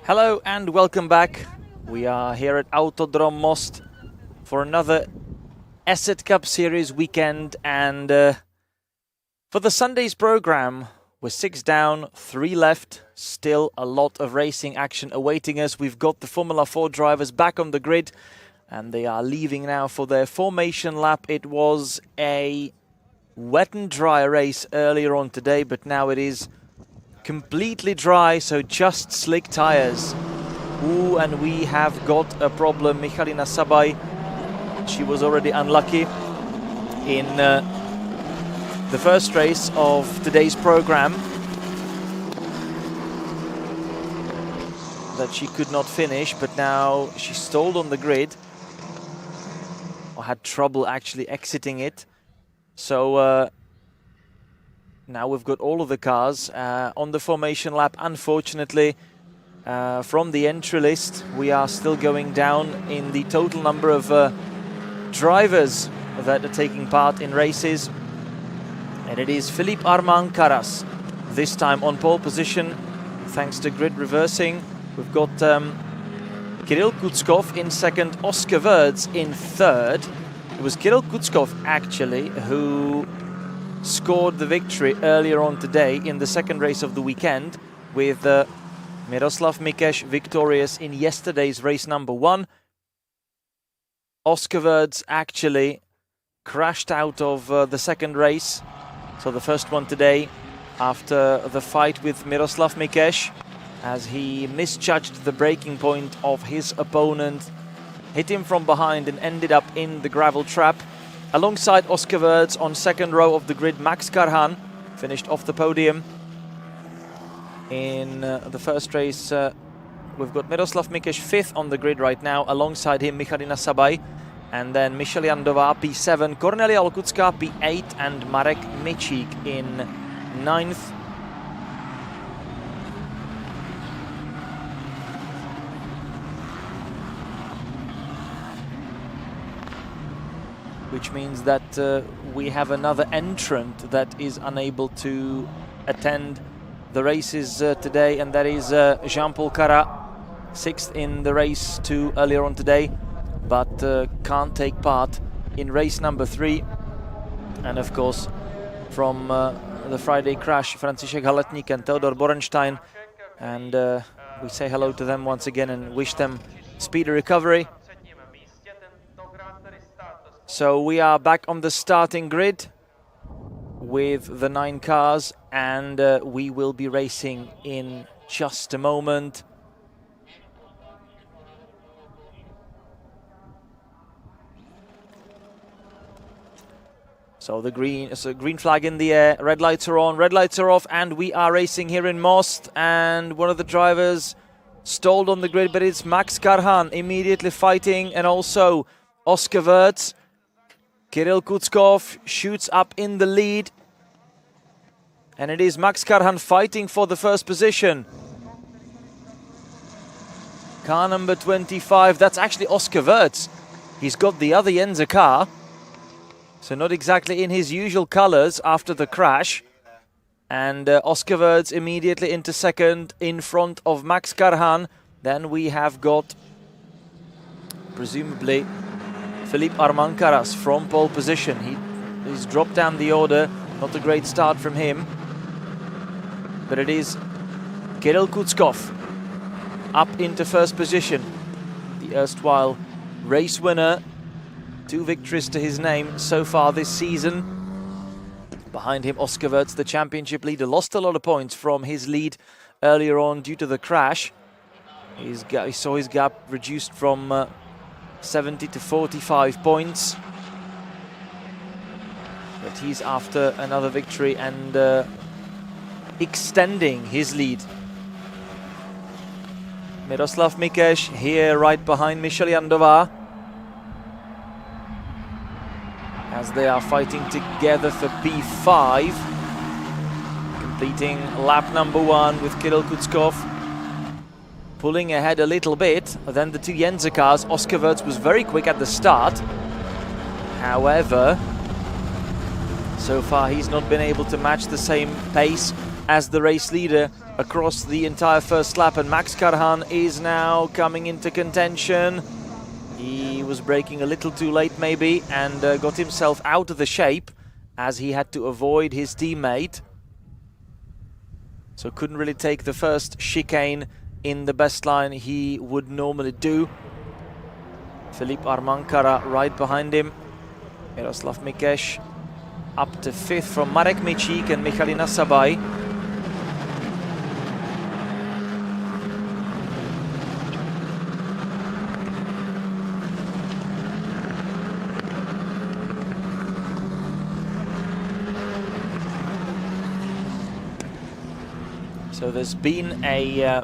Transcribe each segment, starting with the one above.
Hello and welcome back. We are here at Autodrom Most for another ESETCup series weekend, and for the Sunday's program, we're 6 down, 3 left. Still a lot of racing action awaiting us. We've got the Formula 4 drivers back on the grid, and they are leaving now for their formation lap. It was a wet and dry race earlier on today, but now it is completely dry, so just slick tires. Ooh, and we have got a problem. Michalina Sabaj, she was already unlucky in the first race of today's program that she could not finish, but now she stalled on the grid, or had trouble actually exiting it. So now we've got all of the cars on the formation lap. Unfortunately, from the entry list, we are still going down in the total number of drivers that are taking part in races. And it is Filip Armand Karas, this time on pole position, thanks to grid reversing. We've got Kirill Kutskov in second, Oscar Wirtz in third. It was Kirill Kutskov, actually, who scored the victory earlier on today in the second race of the weekend, with Miroslav Mikeš victorious in yesterday's race number 1. Oscar Wirtz actually crashed out of the second race, so the first one today, after the fight with Miroslav Mikeš, as he misjudged the braking point of his opponent, hit him from behind and ended up in the gravel trap. Alongside Oscar Wirtz on second row of the grid, Max Karhan finished off the podium. In the first race, we've got Miroslav Mikeš 5th on the grid right now. Alongside him, Michalina Sabaj, and then Michelle Jandová P7, Kornelia Olkutská P8, and Marek Mičík in 9th. Which means that we have another entrant that is unable to attend the races today, and that is Jean-Paul Carat, 6th in the race 2 earlier on today, but can't take part in race number 3. And of course, from the Friday crash, František Haletník and Theodor Borenstein, and we say hello to them once again and wish them speedy recovery. So we are back on the starting grid with the 9 cars, and we will be racing in just a moment. So the green flag in the air, red lights are on, red lights are off, and we are racing here in Most. And one of the drivers stalled on the grid, but it's Max Karhan immediately fighting, and also Oscar Wirtz. Kirill Kutskov shoots up in the lead, and it is Max Karhan fighting for the first position. Car number 25, that's actually Oscar Wirtz. He's got the other Yenza car, so not exactly in his usual colors after the crash. And Oscar Wirtz immediately into second in front of Max Karhan. Then we have got, presumably, Filip Armand Karas from pole position. He's dropped down the order, not a great start from him. But it is Kirill Kutskov up into first position. The erstwhile race winner, 2 victories to his name so far this season. Behind him, Oscar Wirtz, the championship leader, lost a lot of points from his lead earlier on due to the crash. He saw his gap reduced from 70 to 45 points, but he's after another victory and extending his lead. Miroslav Mikeš here right behind Michelle Jandová, as they are fighting together for P5, completing lap number 1 with Kirill Kutskov pulling ahead a little bit. Then the 2 Yenza cars. Oscar Wirtz was very quick at the start. However, so far he's not been able to match the same pace as the race leader, across the entire first lap, and Max Karhan is now coming into contention. He was braking a little too late maybe, and got himself out of the shape as he had to avoid his teammate. So couldn't really take the first chicane in the best line he would normally do. Filip Armankara right behind him. Miroslav Mikeš up to 5th from Marek Micík and Michalina Sabaj. So there's been a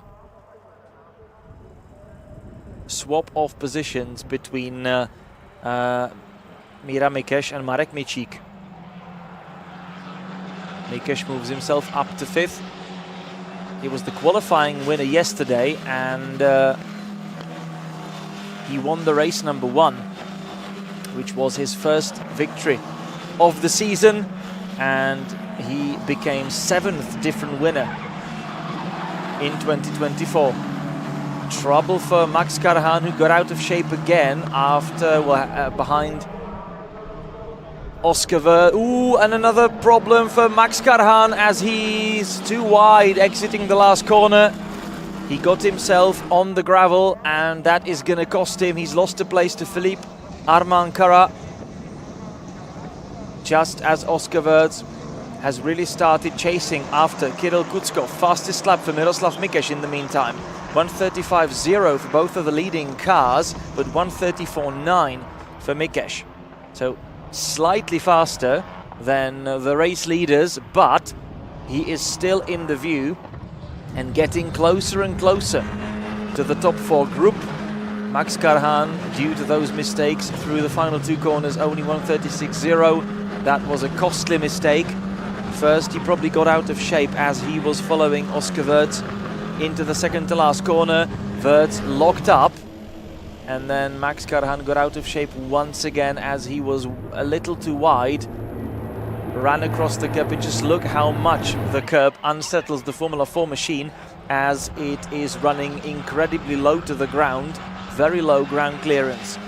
swap of positions between Mira Mikeš and Marek Micík. Mikeš moves himself up to 5th. He was the qualifying winner yesterday, and he won the race number 1, which was his first victory of the season, and he became 7th different winner in 2024. Trouble for Max Karhan, who got out of shape again after behind Oscar Wirth. Ooh, and another problem for Max Karhan as he's too wide exiting the last corner. He got himself on the gravel, and that is going to cost him. He's lost a place to Filip Armankara, just as Oscar Wirth has really started chasing after Kirill Kuckov. Fastest lap for Miroslav Mikeš in the meantime. 1:35.0 for both of the leading cars, but 1:34.9 for Mikeš. So slightly faster than the race leaders, but he is still in the view and getting closer and closer to the top 4 group. Max Karhan, due to those mistakes through the final 2 corners, only 1:36.0. That was a costly mistake. First, he probably got out of shape as he was following Oscar Wirth into the second to last corner. Wirth locked up, and then Max Karhan got out of shape once again as he was a little too wide. Ran across the curb, and just look how much the curb unsettles the Formula 4 machine as it is running incredibly low to the ground, very low ground clearance.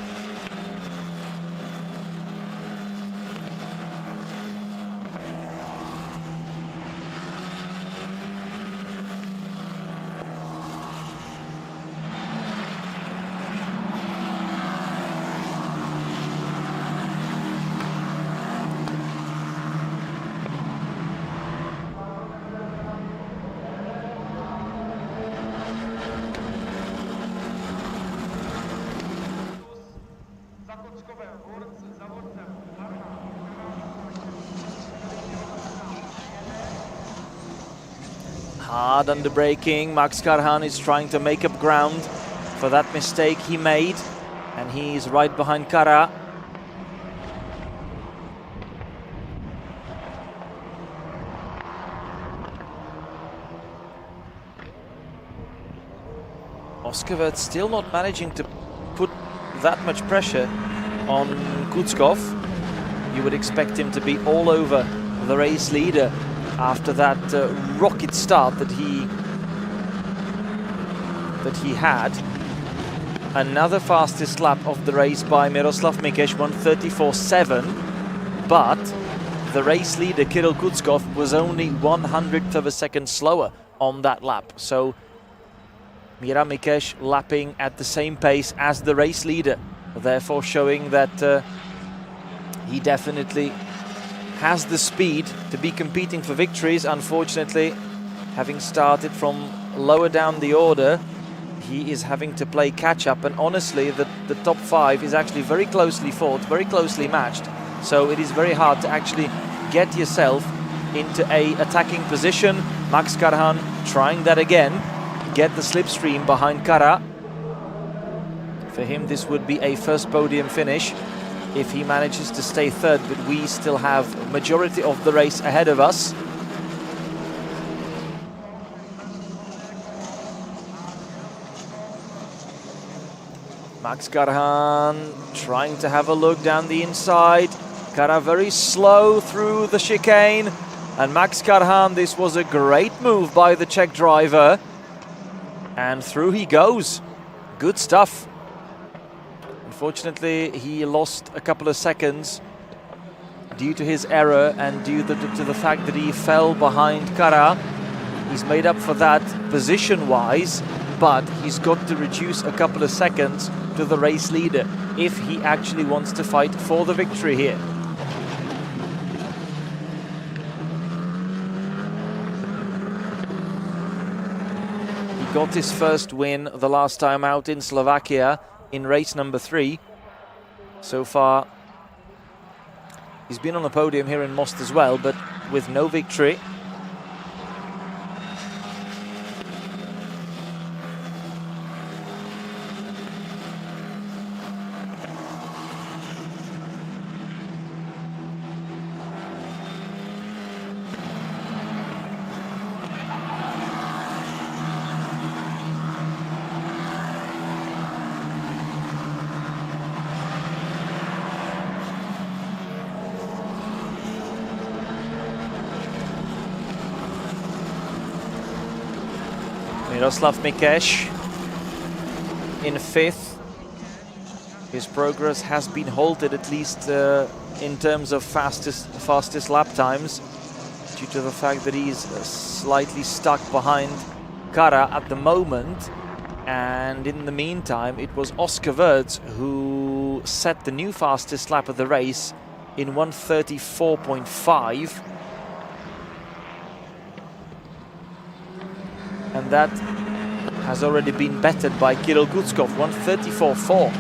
Hard under braking. Max Karhan is trying to make up ground for that mistake he made, and he's right behind Kara. Oscar Wirth still not managing to put that much pressure on Kuckov. You would expect him to be all over the race leader after that rocket start that he had. Another fastest lap of the race by Miroslav Mikeš, 1:34.7, but the race leader Kirill Kuckov was only 100th of a second slower on that lap. So Mira Mikeš lapping at the same pace as the race leader, therefore showing that he definitely has the speed to be competing for victories. Unfortunately, having started from lower down the order, he is having to play catch-up, and honestly the top 5 is actually very closely fought, very closely matched, so it is very hard to actually get yourself into a attacking position. Max Karhan trying that again, get the slipstream behind Kara. For him this would be a first podium finish if he manages to stay 3rd, but we still have a majority of the race ahead of us. Max Karhan trying to have a look down the inside. Kara very slow through the chicane. And Max Karhan, this was a great move by the Czech driver. And through he goes. Good stuff. Unfortunately, he lost a couple of seconds due to his error and due to the fact that he fell behind Kara. He's made up for that position-wise, but he's got to reduce a couple of seconds to the race leader if he actually wants to fight for the victory here. He got his first win the last time out in Slovakia in race number 3. So far, he's been on the podium here in Most as well, but with no victory. Miroslav Mikeš in 5th. His progress has been halted, at least in terms of fastest lap times, due to the fact that he's slightly stuck behind Kara at the moment. And in the meantime, it was Oscar Wirtz who set the new fastest lap of the race in 1:34.5. And that has already been bettered by Kirill Gutskov, 1:34.4.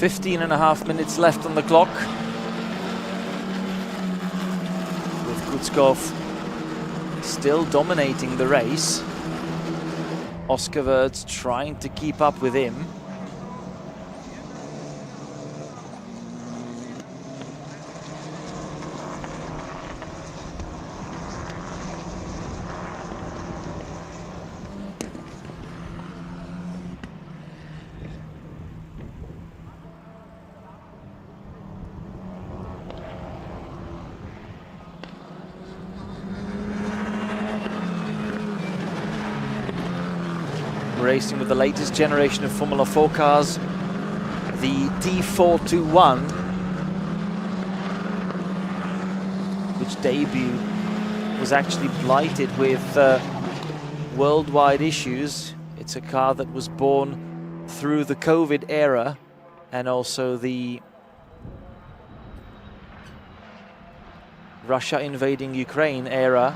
.15 and a half minutes left on the clock, with Gutskov still dominating the race. Oscar Wirtz trying to keep up with him. Racing with the latest generation of Formula 4 cars, the D421, which debut was actually blighted with worldwide issues. It's a car that was born through the COVID era and also the Russia invading Ukraine era,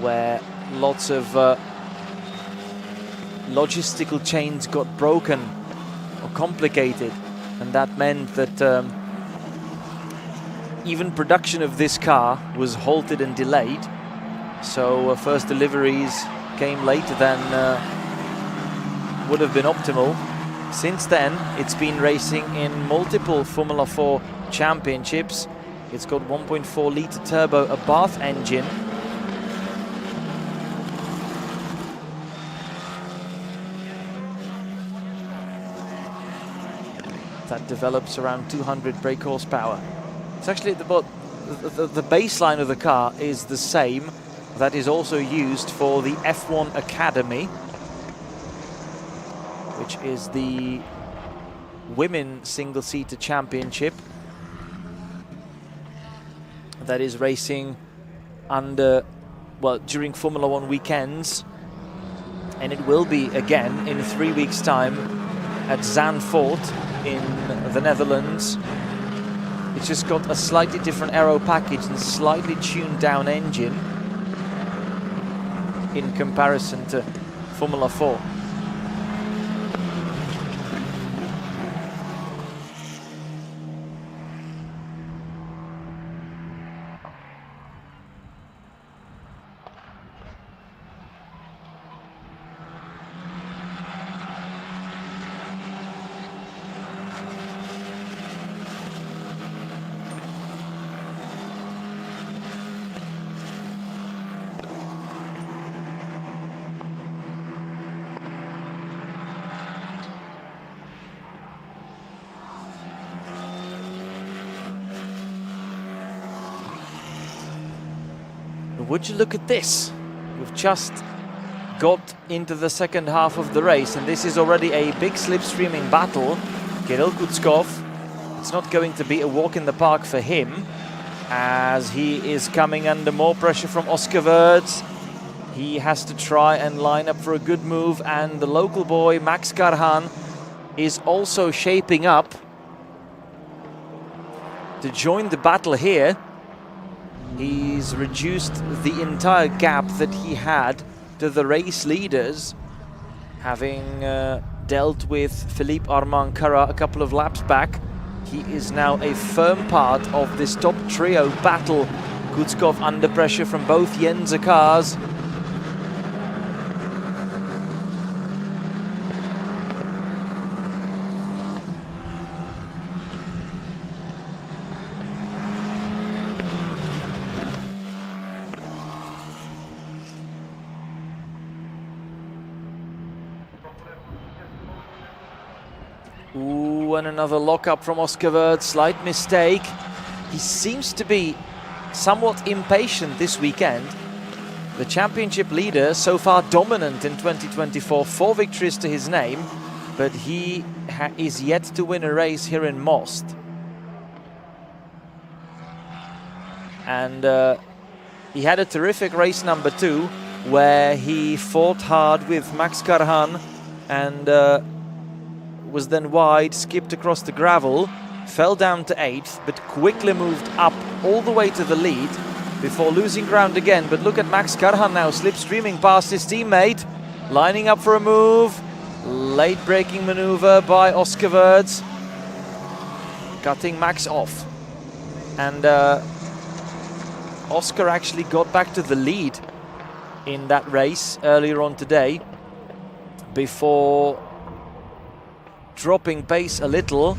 where lots of logistical chains got broken or complicated, and that meant that even production of this car was halted and delayed. So first deliveries came later than would have been optimal. Since then, it's been racing in multiple Formula 4 championships. It's got 1.4 litre turbo Abarth engine. That develops around 200 brake horsepower. It's actually the baseline of the car is the same. That is also used for the F1 Academy, which is the women single-seater championship that is racing under, well, during Formula 1 weekends And it will be again in 3 weeks' time at Zandvoort in the Netherlands. It's just got a slightly different aero package and slightly tuned down engine in comparison to Formula 4. Would you look at this? We've just got into the second half of the race, and this is already a big slipstreaming battle. Kirill Kutskov, it's not going to be a walk in the park for him, as he is coming under more pressure from Oscar Wirtz. He has to try and line up for a good move, and the local boy Max Karhan is also shaping up to join the battle here. He's reduced the entire gap that he had to the race leaders, having dealt with Philippe Armand Carra a couple of laps back. He is now a firm part of this top trio battle. Kutskov under pressure from both Yenza cars. Ooh, and another lockup from Oscar Wirtz, slight mistake. He seems to be somewhat impatient this weekend. The championship leader, so far dominant in 2024, 4 victories to his name, but he is yet to win a race here in Most. And he had a terrific race number 2, where he fought hard with Max Karhan and was then wide, skipped across the gravel, fell down to 8th, but quickly moved up all the way to the lead before losing ground again. But look at Max Karhan now, slipstreaming past his teammate, lining up for a move. Late braking maneuver by Oscar Wirtz, cutting Max off. And Oscar actually got back to the lead in that race earlier on today before dropping pace a little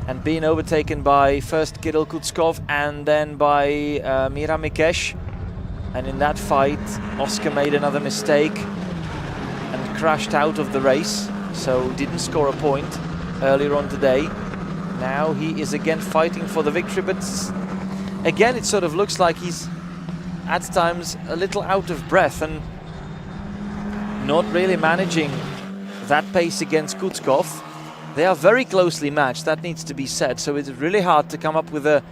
and being overtaken by first Kirill Kutskov and then by Mira Mikesh. And in that fight, Oscar made another mistake and crashed out of the race, so didn't score a point earlier on today. Now he is again fighting for the victory, but again it sort of looks like he's at times a little out of breath and not really managing that pace against Kutskov. They are very closely matched, that needs to be said, so it's really hard to come up with an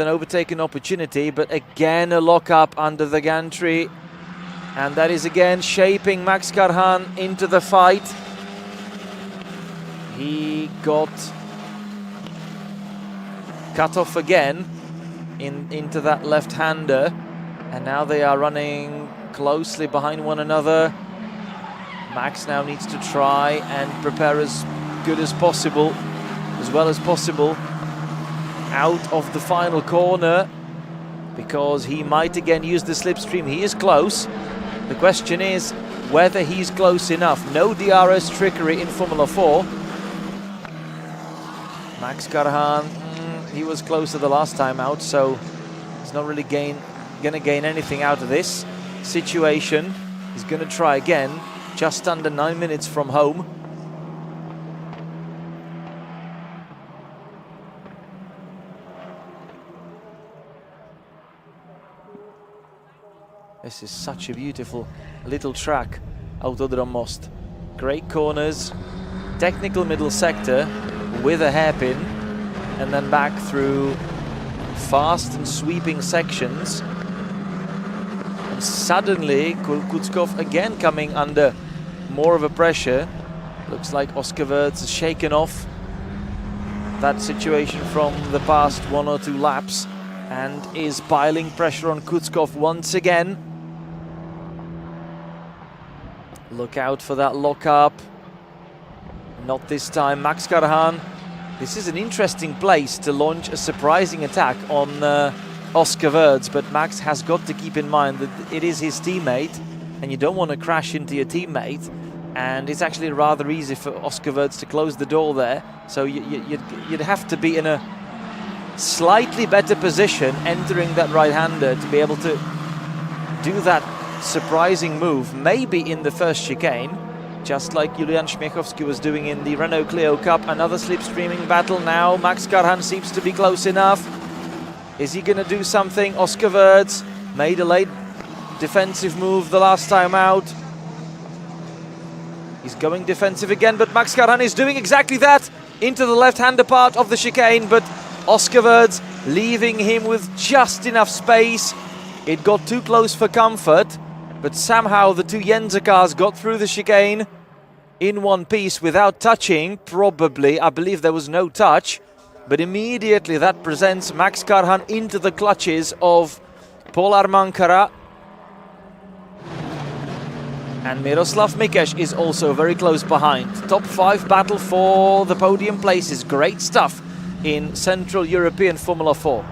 overtaking opportunity. But again a lock-up under the gantry, and that is again shaping Max Karhan into the fight. He got cut off again into that left-hander, and now they are running closely behind one another. Max now needs to try and prepare as good as possible, as well as possible, out of the final corner, because he might again use the slipstream. He is close. The question is whether he's close enough. No DRS trickery in Formula 4. Max Karhan, he was closer the last time out, so he's not really gonna gain anything out of this situation. He's gonna try again, just under 9 minutes from home. This is such a beautiful little track, Autodrom Most. Great corners, technical middle sector with a hairpin, and then back through fast and sweeping sections. And suddenly Kutskov again coming under more of a pressure. Looks like Oscar Wirtz has shaken off that situation from the past 1 or 2 laps and is piling pressure on Kutskov once again. Look out for that lock-up. Not this time, Max Karhan. This is an interesting place to launch a surprising attack on Oscar Wirtz, but Max has got to keep in mind that it is his teammate, and you don't want to crash into your teammate. And it's actually rather easy for Oscar Wirtz to close the door there. So you'd have to be in a slightly better position entering that right-hander to be able to do that surprising move, maybe in the first chicane, just like Julian Śmiechowski was doing in the Renault Clio Cup. Another slipstreaming battle now. Max Karhan seems to be close enough. Is he going to do something? Oscar Wirtz made a late defensive move the last time out. He's going defensive again, but Max Karhan is doing exactly that into the left-hander part of the chicane, but Oscar Wirtz leaving him with just enough space. It got too close for comfort, but somehow the 2 Yenzer cars got through the chicane in one piece without touching, probably. I believe there was no touch, but immediately that presents Max Karhan into the clutches of Paul-Armand Carat. And Miroslav Mikeš is also very close behind. Top 5 battle for the podium places. Great stuff in Central European Formula 4.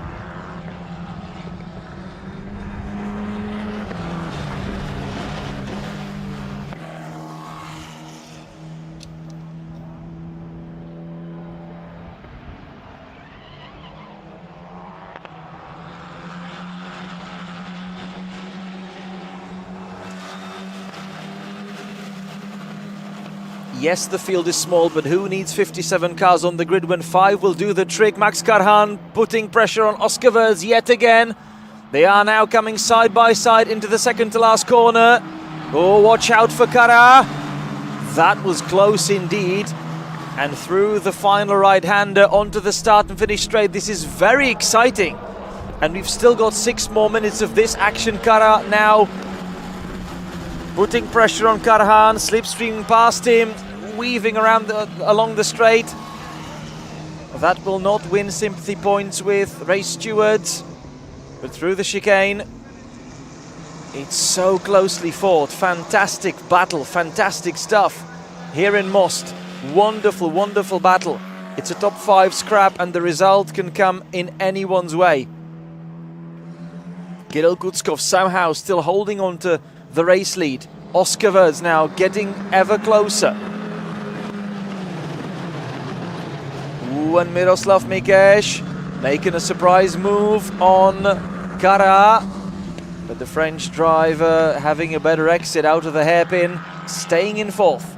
Yes, the field is small, but who needs 57 cars on the grid when 5 will do the trick? Max Karhan putting pressure on Oscar Wirtz yet again. They are now coming side by side into the second to last corner. Oh, watch out for Carat. That was close indeed. And through the final right-hander onto the start and finish straight. This is very exciting. And we've still got 6 more minutes of this action. Carat now putting pressure on Karhan, slipstreaming past him, weaving around along the straight. That will not win sympathy points with race stewards, but through the chicane, it's so closely fought. Fantastic battle, fantastic stuff here in Most. Wonderful, wonderful battle. It's a top 5 scrap and the result can come in anyone's way. Kirill Kutskov somehow still holding on to the race lead. Oscar Wirtz now getting ever closer. Ooh, and Miroslav Mikeš making a surprise move on Carat. But the French driver having a better exit out of the hairpin, staying in 4th.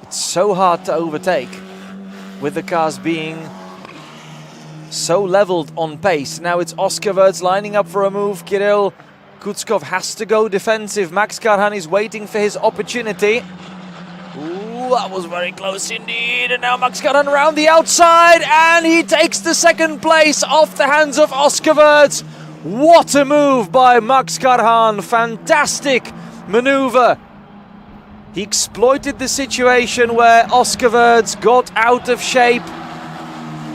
It's so hard to overtake with the cars being so leveled on pace. Now it's Oscar Wirtz lining up for a move. Kirill Kutskov has to go defensive. Max Karhan is waiting for his opportunity. Ooh, that was very close indeed. And now Max Karhan around the outside, and he takes the 2nd place off the hands of Oscar Wirtz. What a move by Max Karhan. Fantastic maneuver. He exploited the situation where Oscar Wirtz got out of shape,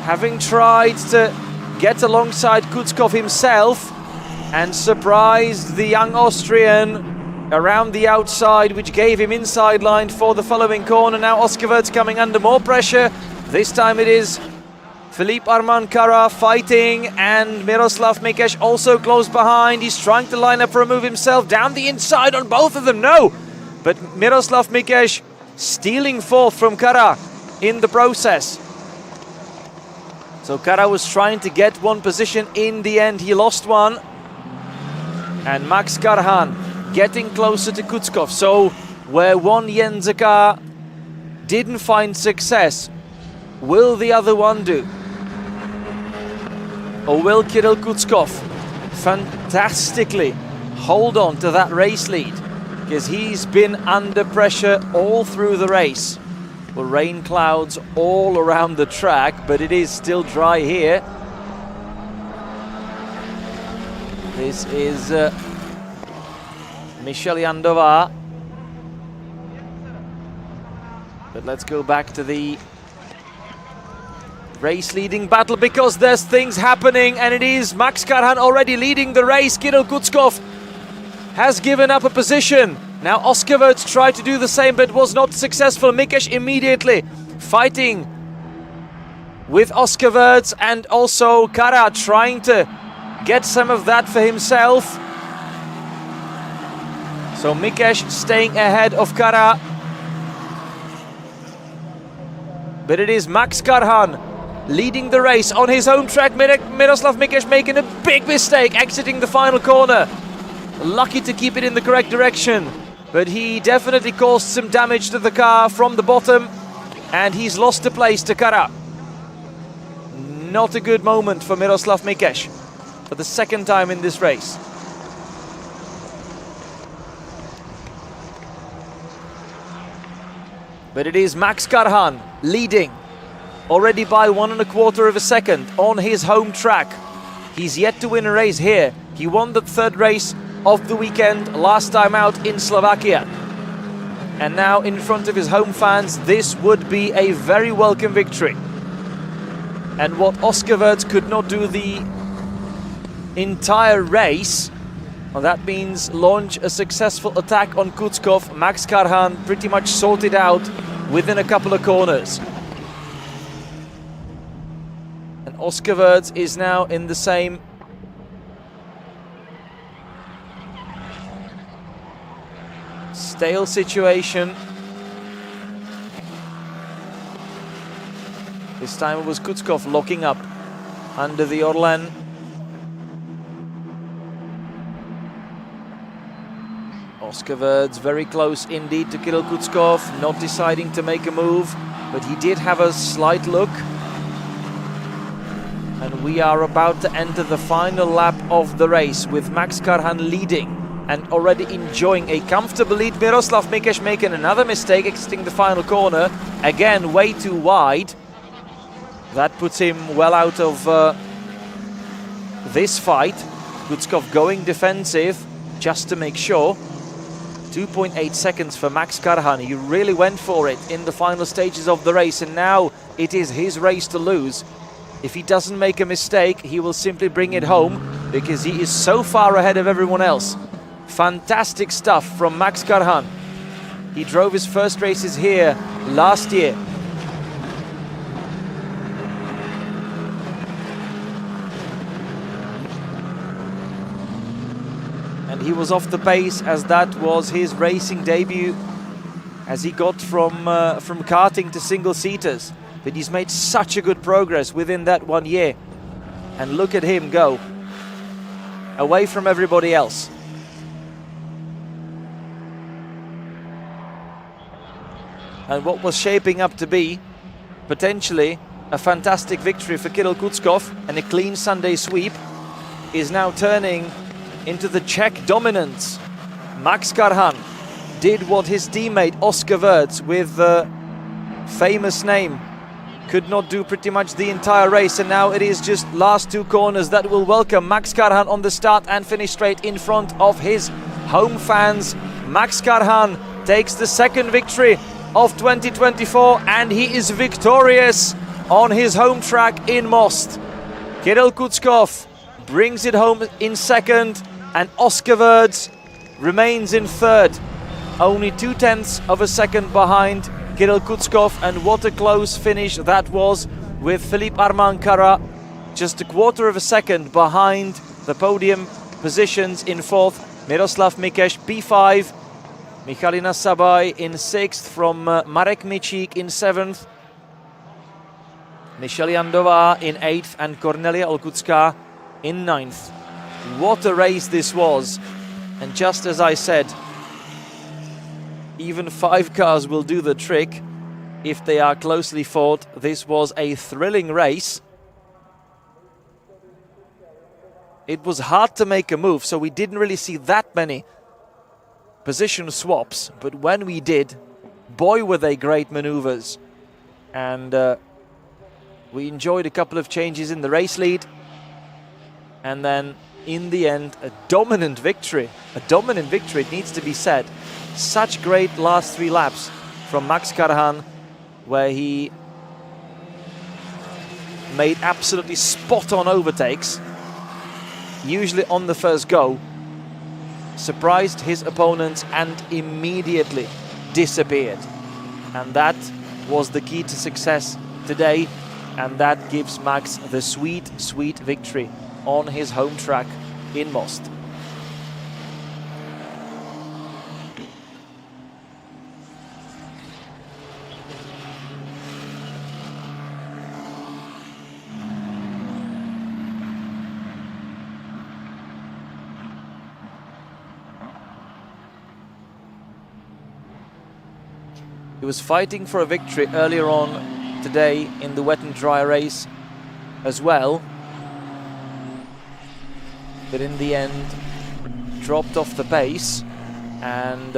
having tried to get alongside Kutskov himself, and surprised the young Austrian around the outside, which gave him inside line for the following corner. Now Oscar Wirtz coming under more pressure. This time it is Philippe Armand Carat fighting, and Miroslav Mikeš also close behind. He's trying to line up for a move himself. Down the inside on both of them, no! But Miroslav Mikeš stealing 4th from Carat in the process. So Carat was trying to get one position. In the end, he lost one. And Max Karhan getting closer to Kutskov. So where one Yenzer car didn't find success, will the other one do? Or will Kirill Kutskov fantastically hold on to that race lead? Because he's been under pressure all through the race. Well, rain clouds all around the track, but it is still dry here. This is Michel Jandová. But let's go back to the race leading battle, because there's things happening, and it is Max Karhan already leading the race. Kirill Kutskov has given up a position. Now Oscar Wirtz tried to do the same but was not successful. Mikeš immediately fighting with Oscar Wirtz, and also Kara trying to get some of that for himself. So Mikeš staying ahead of Kara. But it is Max Karhan leading the race on his home track. Miroslav Mikeš making a big mistake, exiting the final corner. Lucky to keep it in the correct direction, but he definitely caused some damage to the car from the bottom, and he's lost a place to Kara. Not a good moment for Miroslav Mikeš for the second time in this race. But it is Max Karhan leading already by 1¼ of a second on his home track. He's yet to win a race here. He won the third race of the weekend last time out in Slovakia. And now in front of his home fans, this would be a very welcome victory. And what Oscar Wirtz could not do the entire race, well, that means launch a successful attack on Kutskov. Max Karhan pretty much sorted out within a couple of corners. And Oscar Wirtz is now in the same stale situation. This time it was Kutskov locking up under the Orlen. Oscar Wirtz very close indeed to Kirill Kutskov, not deciding to make a move, but he did have a slight look. And we are about to enter the final lap of the race with Max Karhan leading and already enjoying a comfortable lead. Miroslav Mikeš making another mistake, exiting the final corner. Again, way too wide. That puts him well out of this fight. Kutskov going defensive just to make sure. 2.8 seconds for Max Karhan. He really went for it in the final stages of the race, and now it is his race to lose. If he doesn't make a mistake, he will simply bring it home, because he is so far ahead of everyone else. Fantastic stuff from Max Karhan. He drove his first races here last year. And he was off the pace, as that was his racing debut, as he got from karting to single-seaters. But he's made such a good progress within that 1 year. And look at him go, away from everybody else. And what was shaping up to be potentially a fantastic victory for Kirill Kutskov and a clean Sunday sweep is now turning into the Czech dominance. Max Karhan did what his teammate Oscar Wirtz, with the famous name, could not do pretty much the entire race, and now it is just last two corners that will welcome Max Karhan on the start and finish straight in front of his home fans. Max Karhan takes the second victory of 2024, and he is victorious on his home track in Most. Kirill Kutskov brings it home in second, and Oscar Wirtz remains in third, only 0.2 of a second behind Kirill Kutskov. And what a close finish that was, with Philippe Armand Kara just 1/4 of a second behind the podium positions in fourth. Miroslav Mikeš P5, Michalina Sabaj in sixth, from Marek Mičík in seventh, Michelle Jandová in eighth, and Kornelia Olkutská in ninth. What a race this was, and just as I said, even 5 cars will do the trick if they are closely fought. This was a thrilling race. It was hard to make a move, so we didn't really see that many position swaps, but when we did, boy were they great maneuvers. And we enjoyed a couple of changes in the race lead, and then in the end a dominant victory. It needs to be said. Such great last 3 laps from Max Karhan, where he made absolutely spot-on overtakes, usually on the first go, surprised his opponents and immediately disappeared. And that was the key to success today, and that gives Max the sweet, sweet victory on his home track in Most. He was fighting for a victory earlier on today in the wet and dry race as well, but in the end dropped off the pace and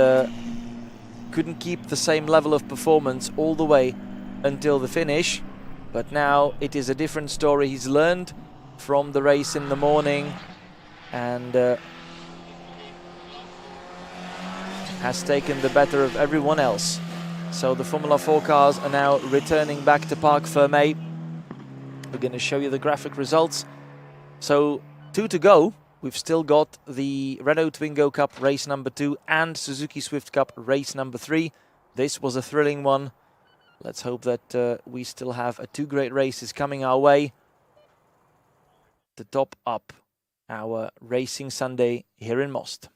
couldn't keep the same level of performance all the way until the finish. But now it is a different story. He's learned from the race in the morning and has taken the better of everyone else. So the Formula 4 cars are now returning back to Parc Fermé. We're going to show you the graphic results. So 2 to go. We've still got the Renault Twingo Cup race number 2 and Suzuki Swift Cup race number 3. This was a thrilling one. Let's hope that we still have 2 great races coming our way to top up our Racing Sunday here in Most.